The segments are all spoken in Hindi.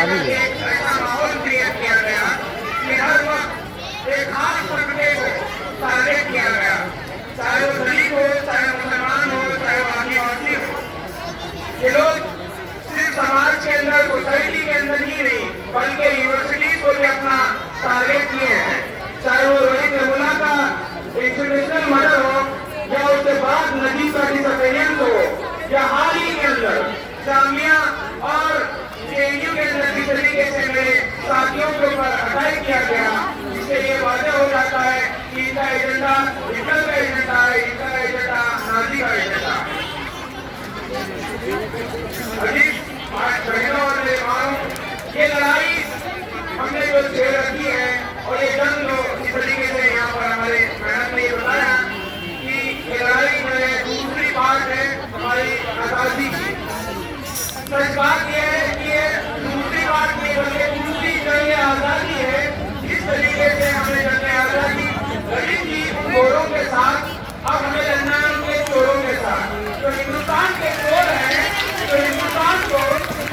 जगह एक ऐसा माहौल क्रिएट किया गया कि हर वक्त एक खास तबके को टारगेट किया गया, चाहे वो दलित हो, चाहे मुसलमान हो, चाहे वो आदिवासी हो। ये लोग सिर्फ समाज के अंदर, सोसाइटी के अंदर ही नहीं बल्कि यूनिवर्सिटी को भी अपना टारगेट किए हैं। चाहे वो रोहित वेमुला का इंटरनेशनल मर्डर हो या उसके बाद नदी का डिसअपेयरेंस हो या हाल ही के अंदर जामिया और जेएनयू के अंदर जिस तरीके से मेरे साथियों के ऊपर अटैक किया गया, इससे ये वाजह हो जाता है कि इनका एजेंडा हिटलर का एजेंडा है, इनका एजेंडा नाजी का एजेंडा। अजीब बहनों और मेहमानों, ये लड़ाई हमने जो छेड़ रखी है और ये जंग जो इस तरीके से यहाँ पर हमारे मैडम ने ये बताया कि ये लड़ाई में दूसरी बात है हमारी आजादी की। सच बात यह है कि ये दूसरी बात नहीं बल्कि दूसरी जंग आजादी है। जिस तरीके से हमने जंग आजादी लड़ी थी उन चोरों के साथ, अब हमें लड़ना है उनके चोरों के साथ। तो हिंदुस्तान के चोर हैं, तो हिंदुस्तान को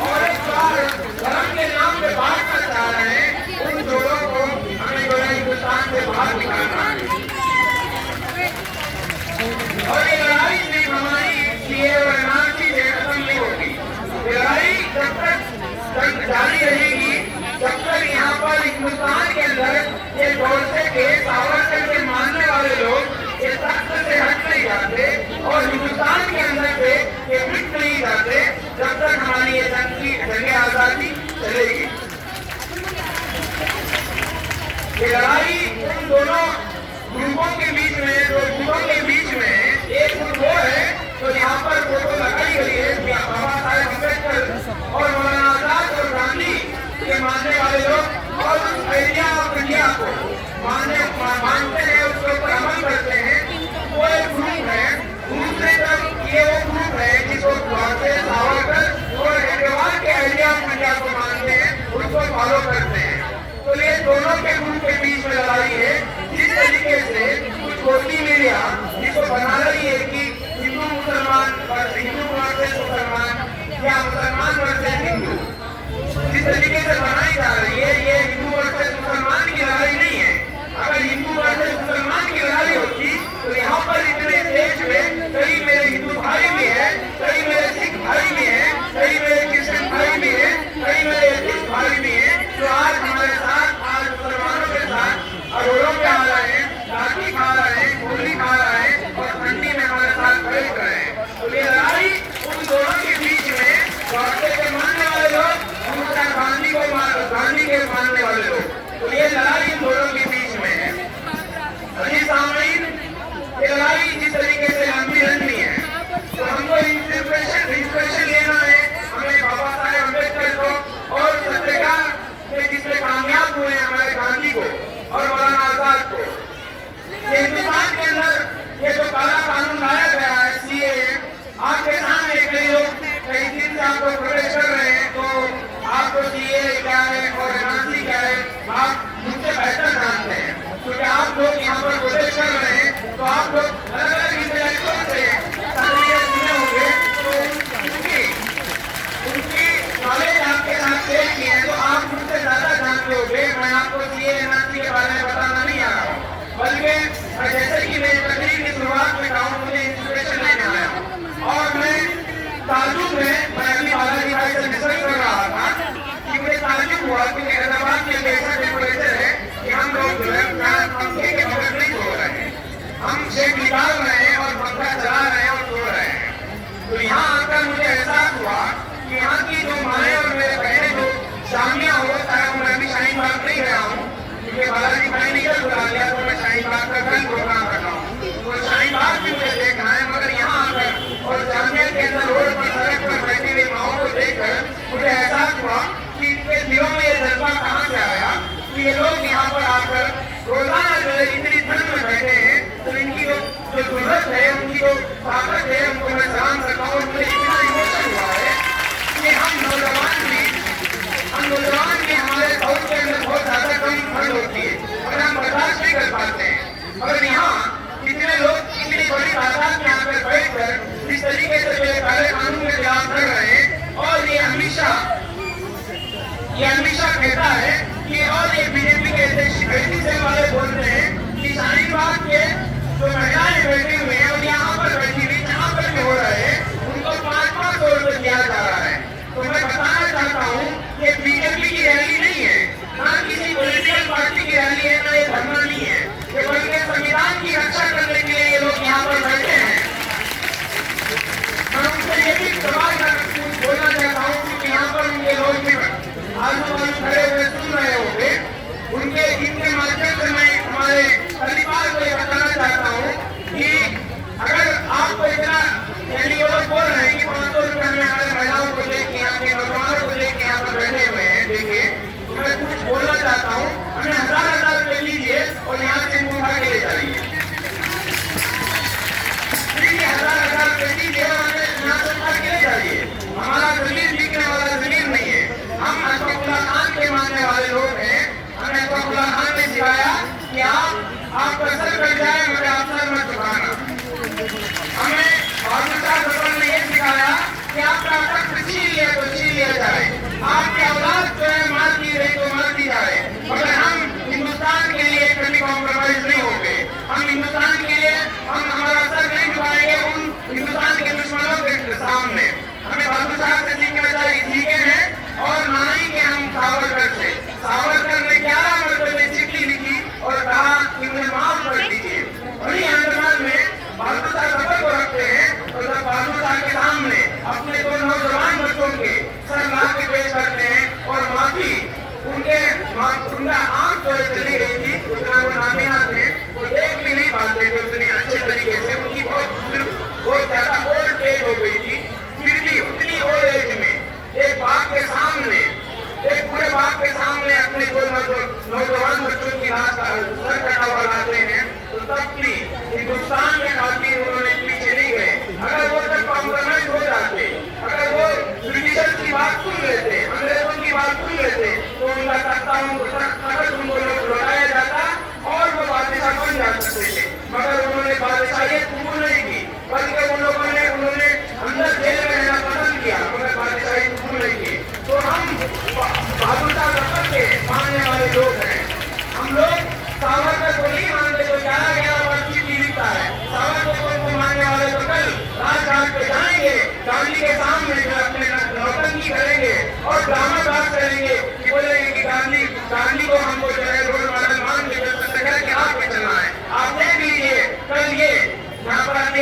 और एक बार धर्म के नाम पे बांटना चाह रहे हैं, उन चोरों को हमें जो है हिंदुस्तान से बाहर निकालना है। और ये लड़ाई सिर्फ हमारी सीए और एनआरसी से खत्म नहीं होगी। ये लड़ाई जब तक जारी रहेगी, जब तक यहाँ पर हिंदुस्तान के अंदर ये गोडसे के, सावरकर के मानने वाले लोग ये तख्त से हट नहीं जाते और हिंदुस्तान के अंदर से ये मिट नहीं जाते, जब तक हमारी ये जंग आजादी चलेगी। ये लड़ाई उन दोनों ग्रुपों के बीच में, दो गुटों के बीच में, एक गुट वो है तो यहाँ पर फोटो लगाई गई है बाबा साहेब अम्बेडकर और मौलाना आजाद और गांधी के मानने वाले लोग और उस आइडिया ऑफ इंडिया को मानते हैं, उसके ऊपर अमल करते हैं, वो एक ग्रुप है। दूसरे तरफ ये वो ग्रुप है जिसको सावरकर और हेडगेवार के आइडिया ऑफ इंडिया को मानते हैं, उसको फॉलो करते हैं। तो ये दोनों के ग्रुप के बीच में लड़ाई है। जिस तरीके से कुछ होती मीडिया जिसको बना रही है कि हिंदू मुसलमान वर्सेस मुसलमान या मुसलमान वर्सेस हिंदू, जिस तरीके से बनाई जा रही है, ये हिंदू वर्सेस मुसलमान की लड़ाई नहीं है। अगर हिंदू वर्सेस मुसलमान की लड़ाई होती तो यहाँ पर इतने देश में कई मेरे हिंदू भाई भी है, कई मेरे सिख भाई भी है, कई मेरे क्रिश्चियन भाई भी है, कई मेरे सिख भाई भी है, जो आज हमारे साथ, आज मुसलमानों के साथ अरोड़ों पे आ रहे हैं, लाठी खा रहे हैं, गोली खा रहे हैं और ठंडी में हमारे साथ खड़े कर रहे हैं। तो ये लड़ाई उन दोनों के बीच में, गोडसे के मानने वाले लोग और गांधी के मानने वाले लोग, तो ये लड़ाई इन दोनों के बीच में है। अजीज सामईन, ये लड़ाई जिस तरीके से लंबी लड़नी है तो हमको इंस्पिरेशन लेना है, हमें बाबा साहेब अम्बेडकर को और सत्याग्रह में जिसमें कामयाब हुए हमारे गांधी को और मौलाना आजाद को। हिंदुस्तान के अंदर ये जो काला कानून लाया गया है सीएए, आपके सामने कई लोग कई दिन से आपको प्रोटेस्ट कर रहे हैं, तो आपको सीएए क्या है और एनआरसी क्या है आप मुझसे बेहतर जानते हैं, क्योंकि आप लोग यहाँ पर प्रोटेस्ट कर रहे हैं तो आप लोग अलग अलग इंटेलेक्चुअल से सुने होंगे, तो उनकी नॉलेज आपके साथ शेयर की है, तो आप मुझसे ज्यादा जानते होंगे। मैं आपको सीएए एनआरसी के बारे में बताना नहीं आ रहा हूँ, बल्कि जैसे कि मेरी तकरीर की शुरुआत में कहा, मुझे इंस्पिरेशन लेने आया और मैं ताजुब में मैं अपनी बालाजी भाई से डिस्कस कर रहा था कि मुझे ताजुब हुआ कि हैदराबाद में ऐसा टेम्परेचर है कि हम लोग जो है पंखे के बगैर नहीं सो रहे हैं, हम शेक निकाल रहे हैं और पंखा चला रहे हैं और सो रहे हैं। तो यहाँ आकर मुझे एहसास हुआ कि यहाँ की जो माएँ और मेरे बहनें जो जामिया हो, चाहे वो मैं भी शाहीन बाग नहीं गया हूँ क्योंकि बालाजी भाई ने इधर बुला लिया तो मैं शाहीन बाग का कल प्रोग्राम कर रहा हूँ, तो शाहीन बाग भी मुझे देखना है। मगर यहाँ आकर और जामिया के अंदर रोड पर सड़क पर बैठी हुई माओं को देखकर मुझे एहसास हुआ कि इनके दिलों में ये जज्बा कहाँ से आया कि ये लोग यहाँ पर आकर रोजाना जो है इतनी ठंड में बैठे हैं, तो इनकी जो जरूरत है, उनकी जो ताकत है, उनको मैं सलाम करता हूँ। मुझे इतना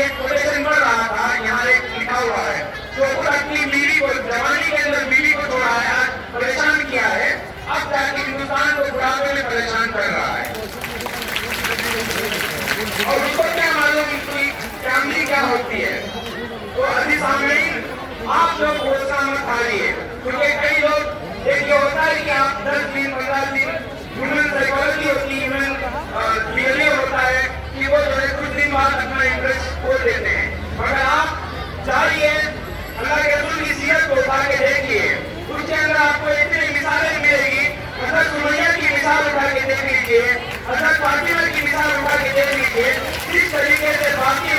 एक कोटेशन पढ़ रहा था, यहाँ एक लिखा हुआ है, जो खुद अपनी बीवी को जवानी के अंदर बीवी को छोड़ा है, आज परेशान किया है, अब जाके हिंदुस्तान को बुढ़ापे में परेशान कर रहा है। और उसको क्या मालूम कि फैमिली क्या होती है। तो अभी सामने आप लोग भरोसा मत खाइए, क्योंकि कई लोग एक ये होता है कि आप 10 दिन 15 दिन ह्यूमन साइकोलॉजी होती है, ह्यूमन बिहेवियर होता है कि वो जो है कुछ दिन बाद अपना इंटरेस्ट खो देते हैं। मगर आप चाहिए अल्लाह के रसूल की सीरत को उठा के देखिए, उसके अंदर आपको इतनी मिसालें मिलेगी। हज़रत सुमैया की मिसाल उठा के देख लीजिए, हज़रत फातिमा की मिसाल उठा के देख लीजिए, किस तरीके से बाकी